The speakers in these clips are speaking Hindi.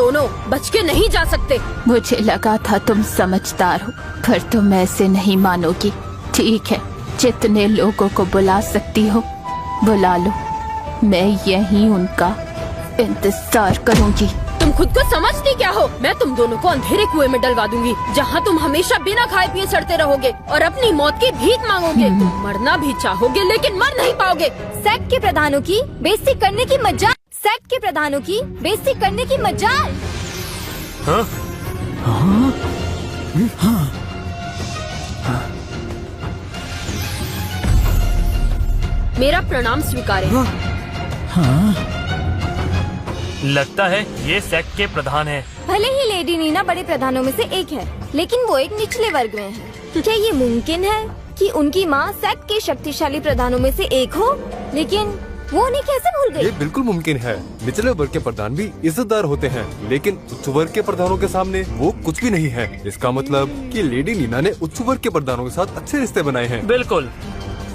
दोनों बच के नहीं जा सकते। मुझे लगा था तुम समझदार हो, पर तुम ऐसे नहीं मानोगी। ठीक है, जितने लोगों को बुला सकती हो बुला लो, मैं यहीं उनका इंतजार करूंगी। तुम खुद को समझती क्या हो? मैं तुम दोनों को अंधेरे कुएं में डलवा दूंगी, जहाँ तुम हमेशा बिना खाए पिए सड़ते रहोगे और अपनी मौत की भीख मांगोगे। तुम मरना भी चाहोगे लेकिन मर नहीं पाओगे। सेक्ट के प्रधानों की बेइज्जती करने की मजाल। सेक्ट के प्रधानों की बेइज्जती करने की मजाल। हाँ? हाँ? हाँ? मेरा प्रणाम स्वीकारें। हाँ? लगता है ये सेक्ट के प्रधान हैं। भले ही लेडी नीना बड़े प्रधानों में से एक है, लेकिन वो एक निचले वर्ग में है। क्या ये मुमकिन है कि उनकी माँ सेक्ट के शक्तिशाली प्रधानों में से एक हो, लेकिन वो उन्हें कैसे भूल गई? ये बिल्कुल मुमकिन है। निचले वर्ग के प्रधान भी इज्जतदार होते हैं, लेकिन उच्च वर्ग के प्रधानों के सामने वो कुछ भी नहीं है। इसका मतलब कि लेडी नीना ने उच्च वर्ग के प्रधानों के साथ अच्छे रिश्ते बनाए हैं। बिल्कुल,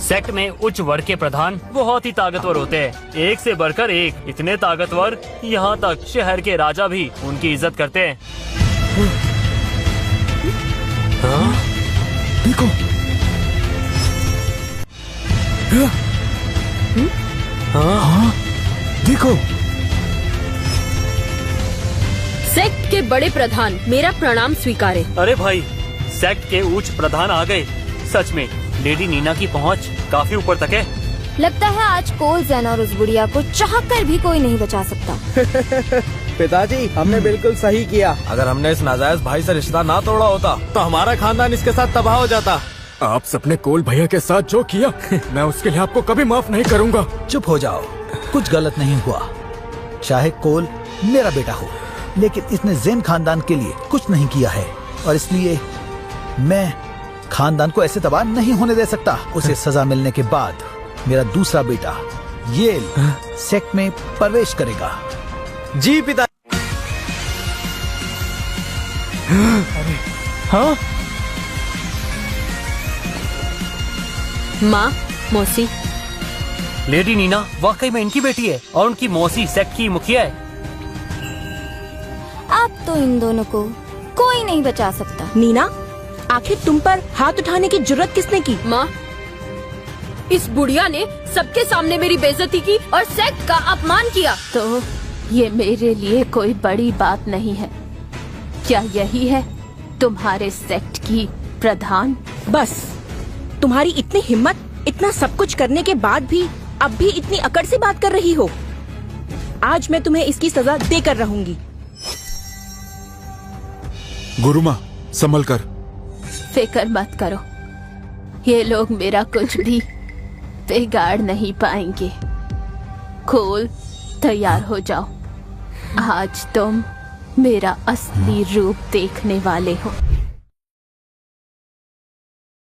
सेक्ट में उच्च वर्ग के प्रधान बहुत ही ताकतवर होते हैं, एक से बढ़कर एक। इतने ताकतवर, यहाँ तक शहर के राजा भी उनकी इज्जत करते हैं। हाँ? देखो, हाँ? देखो, सेक्ट के बड़े प्रधान, मेरा प्रणाम स्वीकारें। अरे भाई, सेक्ट के उच्च प्रधान आ गए। सच में लेडी नीना की पहुंच काफी ऊपर तक है। लगता है आज कोल जैन और उस बुढ़िया को चाहकर भी कोई नहीं बचा सकता। पिताजी, हमने बिल्कुल सही किया। अगर हमने इस नाजायज भाई से रिश्ता ना तोड़ा होता तो हमारा खानदान इसके साथ तबाह हो जाता। आप सबने कोल भैया के साथ जो किया, मैं उसके लिए आपको कभी माफ नहीं करूंगा। चुप हो जाओ, कुछ गलत नहीं हुआ। चाहे कोल मेरा बेटा हो, लेकिन इसने जैन खानदान के लिए कुछ नहीं किया है, और इसलिए मैं खानदान को ऐसे तबाह नहीं होने दे सकता। उसे सजा मिलने के बाद मेरा दूसरा बेटा येल सेक्ट में प्रवेश करेगा। जी पिता। हाँ? माँ, मौसी। लेडी नीना वाकई में इनकी बेटी है और उनकी मौसी सेक्ट की मुखिया है। अब तो इन दोनों को कोई नहीं बचा सकता। नीना, आखिर तुम पर हाथ उठाने की जुर्रत किसने की? माँ, इस बुढ़िया ने सबके सामने मेरी बेइज्जती की और सेक्ट का अपमान किया। तो ये मेरे लिए कोई बड़ी बात नहीं है। क्या यही है तुम्हारे सेक्ट की प्रधान? बस, तुम्हारी इतनी हिम्मत, इतना सब कुछ करने के बाद भी अब भी इतनी अकड़ से बात कर रही हो। आज मैं तुम्हें इसकी सजा देकर रहूंगी। गुरुमा, संभल कर। फिक्र मत करो, ये लोग मेरा कुछ भी बिगाड़ नहीं पाएंगे। कोल, तैयार हो जाओ। आज तुम मेरा असली रूप देखने वाले हो।